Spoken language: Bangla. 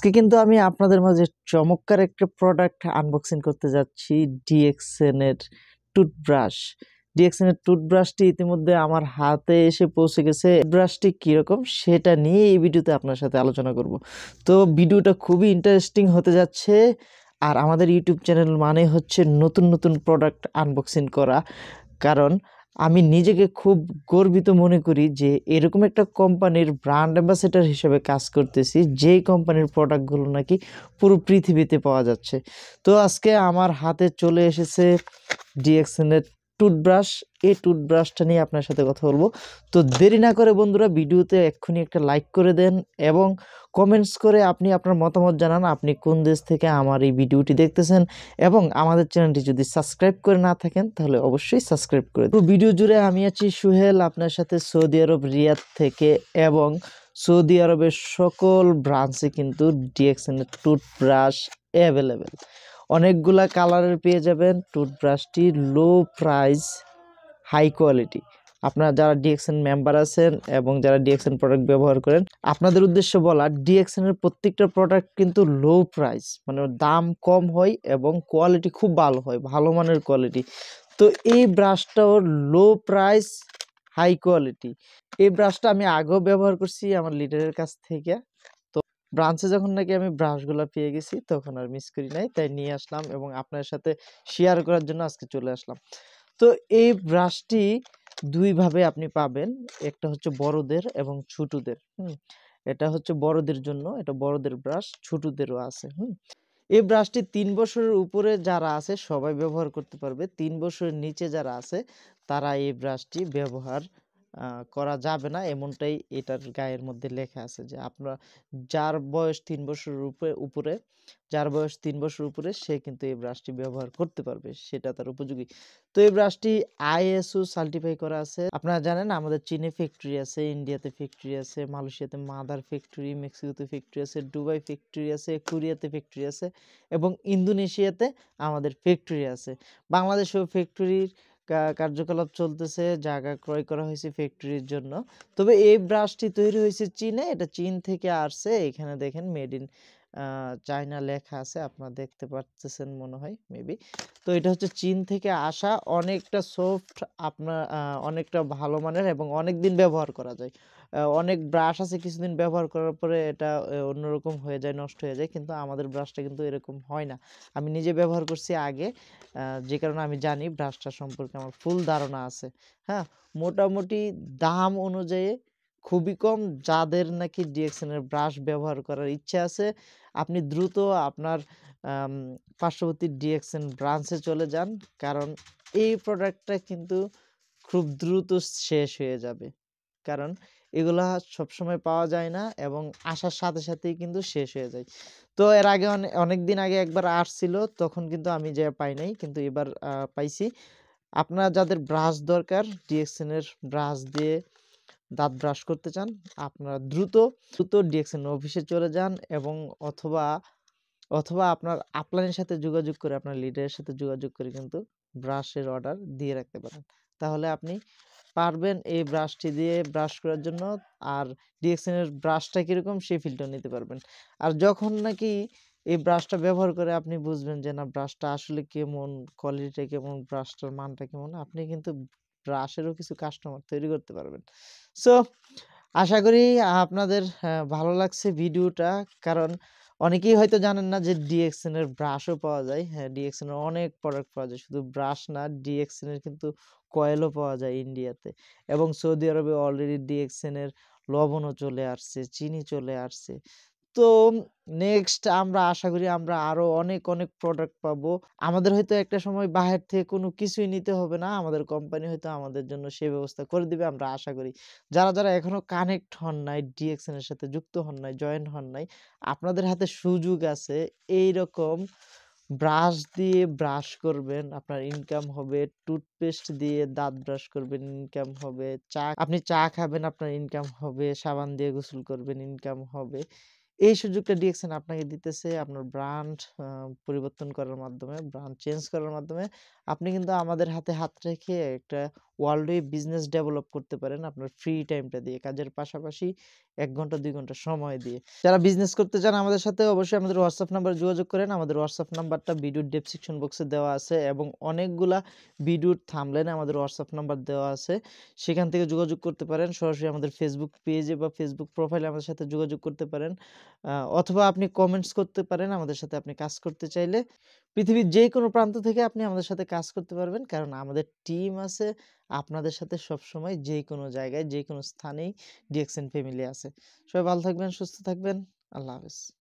আজকে কিন্তু আমি আপনাদের মাঝে চমৎকার একটা প্রোডাক্ট আনবক্সিং করতে যাচ্ছি, ডিএক্সএন এর টুথব্রাশ। ডিএক্সএন এর টুথব্রাশটি ইতিমধ্যে আমার হাতে এসে পৌঁছে গেছে। ব্রাশটি কিরকম সেটা নিয়ে এই ভিডিওতে আপনার সাথে আলোচনা করব। তো ভিডিওটা খুবই ইন্টারেস্টিং হতে যাচ্ছে। আর আমাদের ইউটিউব চ্যানেল মানে হচ্ছে নতুন নতুন প্রোডাক্ট আনবক্সিং করা, কারণ আমি নিজেকে খুব গর্বিত মনে করি যে এরকম একটা কোম্পানির ব্র্যান্ড অ্যাম্বাসেডর হিসেবে কাজ করতেছি, যেই কোম্পানির প্রোডাক্টগুলো নাকি পুরো পৃথিবীতে পাওয়া যাচ্ছে। তো আজকে আমার হাতে চলে এসেছে ডিএক্সএন এর টুথব্রাশ। এই টুথব্রাশটা নিয়ে আপনার সাথে কথা বলবো। তো দেরি না করে বন্ধুরা, ভিডিওতে এক্ষুনি একটা লাইক করে দেন এবং কমেন্টস করে আপনি আপনার মতামত জানান, আপনি কোন দেশ থেকে আমার এই ভিডিওটি দেখতেছেন, এবং আমাদের চ্যানেলটি যদি সাবস্ক্রাইব করে না থাকেন তাহলে অবশ্যই সাবস্ক্রাইব করে দিন। ভিডিও জুড়ে আমি আছি সুহেল, আপনার সাথে সৌদি আরব রিয়াদ থেকে, এবং সৌদি আরবের সকল ব্রাঞ্চে কিন্তু ডিএক্সএন এর টুথব্রাশ অ্যাভেলেবেল। অনেকগুলা কালারের পেয়ে যাবেন। টুথব্রাশটি লো প্রাইস, হাই কোয়ালিটি। আপনারা যারা ডিএক্সএন মেম্বার আছেন এবং যারা ডিএক্সএন প্রোডাক্ট ব্যবহার করেন, আপনাদের উদ্দেশ্যে বলা, ডিএক্সএন এর প্রত্যেকটা প্রোডাক্ট কিন্তু লো প্রাইস, মানে দাম কম হয় এবং কোয়ালিটি খুব ভালো হয়, ভালো মানের কোয়ালিটি। তো এই ব্রাশটাও লো প্রাইস, হাই কোয়ালিটি। এই ব্রাশটা আমি আগেও ব্যবহার করছি আমার লিডারের কাছ থেকে। ব্রাঞ্চে যখন নাকি আমি ব্রাশগুলো পেয়ে গেছি তখন আর মিস করি নাই, তাই নিয়ে আসলাম এবং আপনার সাথে শেয়ার করার জন্য আজকে চলে আসলাম। তো এই ব্রাশটি দুইভাবে আপনি পাবেন, একটা হচ্ছে বড়দের এবং ছোটদের। এটা হচ্ছে বড়দের জন্য, এটা বড়দের ব্রাশ, ছোটদেরও আছে। এই ব্রাশটি 3 বছরের উপরে যারা আছে সবাই ব্যবহার করতে পারবে। 3 বছরের নিচে যারা আছে তারা এই ব্রাশটি ব্যবহার করা যাবে না, এমনটাই এটার গায়ের মধ্যে লেখা আছে যে আপনার যার বয়স 3 বছরের উপরে যার বয়স 3 বছর উপরে সে কিন্তু এই ব্রাশটি ব্যবহার করতে পারবে, সেটা তার উপযোগী। তো এই ব্রাশটি আইএসও সার্টিফাই করা আছে। আপনারা জানেন আমাদের চীনে ফ্যাক্টরি আছে, ইন্ডিয়াতে ফ্যাক্টরি আছে, মালয়েশিয়াতে মাদার ফ্যাক্টরি, মেক্সিকোতে ফ্যাক্টরি আছে, দুবাই ফ্যাক্টরি আছে, কোরিয়াতে ফ্যাক্টরি আছে এবং ইন্দোনেশিয়াতে আমাদের ফ্যাক্টরি আছে। বাংলাদেশেও ফ্যাক্টরির কার্যকলাপ চলতেছে, জায়গা ক্রয় করা হয়েছে ফ্যাক্টরির জন্য। তবে এই ব্রাশটি তৈরি হয়েছে চীনে, এটা চীন থেকে আসছে। এখানে দেখেন মেড ইন চায়না লেখা আছে, আপনারা দেখতে পাচ্ছেন মনে হয় মেবি। তো এটা হচ্ছে চীন থেকে আসা, অনেকটা সফট, আপনার অনেকটা ভালো মানের এবং অনেক দিন ব্যবহার করা যায়। অনেক ব্রাশ আছে কিছুদিন ব্যবহার করার পরে এটা অন্যরকম হয়ে যায়, নষ্ট হয়ে যায়, কিন্তু আমাদের ব্রাশটা কিন্তু এরকম হয় না। আমি নিজে ব্যবহার করছি আগে, যে কারণে আমি জানি ব্রাশটা সম্পর্কে আমার ফুল ধারণা আছে। হ্যাঁ, মোটামুটি দাম অনুযায়ী খুবই কম। যাদের নাকি ডিএক্সএন এর ব্রাশ ব্যবহার করার ইচ্ছা আছে, আপনি দ্রুত আপনার পার্শ্ববর্তী ডিএক্সএন ব্রাঞ্চে চলে যান, কারণ এই প্রোডাক্টটা কিন্তু খুব দ্রুত শেষ হয়ে যাবে, কারণ এগুলা সবসময় পাওয়া যায় না এবং আসার সাথে সাথেই কিন্তু শেষ হয়ে যায়। তো এর আগে অনেক দিন আগে একবার আসছিল, তখন কিন্তু আমি যে পাই নাই, কিন্তু এবার পাইছি। আপনার যাদের ব্রাশ দরকার, ডিএক্সএন এর ব্রাশ দিয়ে দাঁত ব্রাশ করতে চান, আপনারা দ্রুত ডিএক্সএন অফিসে চলে যান, এবং অথবা আপনার আপলাইনের সাথে যোগাযোগ করে, আপনার লিডারের সাথে যোগাযোগ করে কিন্তু ব্রাশের অর্ডার দিয়ে রাখতে পারেন। তাহলে আপনি পারবেন এই ব্রাশটি দিয়ে ব্রাশ করার জন্য। আর ডিএক্সএন এর ব্রাশটা কিরকম সেই ফিলটাও নিতে পারবেন। আর যখন নাকি এই ব্রাশটা ব্যবহার করে আপনি বুঝবেন যে না, ব্রাশটা আসলে কেমন, কোয়ালিটিটা কেমন, ব্রাশটার মানটা কেমন, আপনি কিন্তু ব্রাশেরও কিছু কাস্টমার তৈরি করতে পারবেন। সো আশা করি আপনাদের ভালো লাগছে ভিডিওটা, কারণ অনেকেই হয়তো জানেন না যে ডিএক্সএন এর ব্রাশও পাওয়া যায়। হ্যাঁ, ডিএক্সএন এর অনেক প্রোডাক্ট পাওয়া যায়, শুধু ব্রাশ না, ডিএক্সএন এর কিন্তু কয়েলও পাওয়া যায় ইন্ডিয়াতে, এবং সৌদি আরবে অলরেডি ডিএক্সএন এর লবণও চলে আসছে, চিনি চলে আসছে। তো নেক্সট আমরা আশা করি আমরা আরো অনেক প্রোডাক্ট পাবো। আমাদের হয়তো একটা সময় বাহির থেকে কোনো কিছুই নিতে হবে না, আমাদের কোম্পানি হয়তো আমাদের জন্য সেই ব্যবস্থা করে দিবে, আমরা আশা করি। যারা এখনো কানেক্ট হন নাই, ডিএক্সএন এর সাথে যুক্ত হন নাই, জয়েন হন নাই, আপনাদের হাতে সুযোগ আছে। এইরকম ব্রাশ দিয়ে ব্রাশ করবেন, আপনার ইনকাম হবে। টুথপেস্ট দিয়ে দাঁত ব্রাশ করবেন, ইনকাম হবে। আপনি চা খাবেন, আপনার ইনকাম হবে। সাবান দিয়ে গোসল করবেন, ইনকাম হবে। এই সুযোগটা ডিএক্সএন আপনাকে দিতেছে। আপনার ব্র্যান্ড পরিবর্তন করার মাধ্যমে, ব্র্যান্ড চেঞ্জ করার মাধ্যমে আপনি কিন্তু আমাদের হাতে হাত রেখে একটা ওয়ার্ল্ডে বিজনেস ডেভেলপ করতে পারেন আপনার ফ্রি টাইমটা দিয়ে, কাজের পাশাপাশি ১ ঘন্টা ২ ঘন্টা সময় দিয়ে। যারা বিজনেস করতে চান আমাদের সাথে অবশ্যই আমাদের হোয়াটসঅ্যাপ নাম্বারে যোগাযোগ করেন। আমাদের হোয়াটসঅ্যাপ নাম্বারটা ভিডিওর ডেসক্রিপশন বক্সে দেওয়া আছে এবং অনেকগুলা ভিডিওর থাম্বনেইলে আমাদের হোয়াটসঅ্যাপ নাম্বার দেওয়া আছে। সেখান থেকে যোগাযোগ করতে পারেন। সরাসরি আমাদের ফেসবুক পেজে বা ফেসবুক প্রোফাইলে আমাদের সাথে যোগাযোগ করতে পারেন। অথবা আপনি কমেন্টস করতে পারেন আমাদের সাথে আপনি কাজ করতে চাইলে। পৃথিবীর যেকোনো প্রান্ত থেকে আপনি আমাদের সাথে কাজ করতে পারবেন। কারণ আমাদের টিম আছে আপনাদের সাথে সবসময় যেকোনো জায়গায় যেকোনো স্থানেই ডিএক্সএন ফ্যামিলি আছে। সবাই ভালো থাকবেন, সুস্থ থাকবেন। আল্লাহ হাফেজ।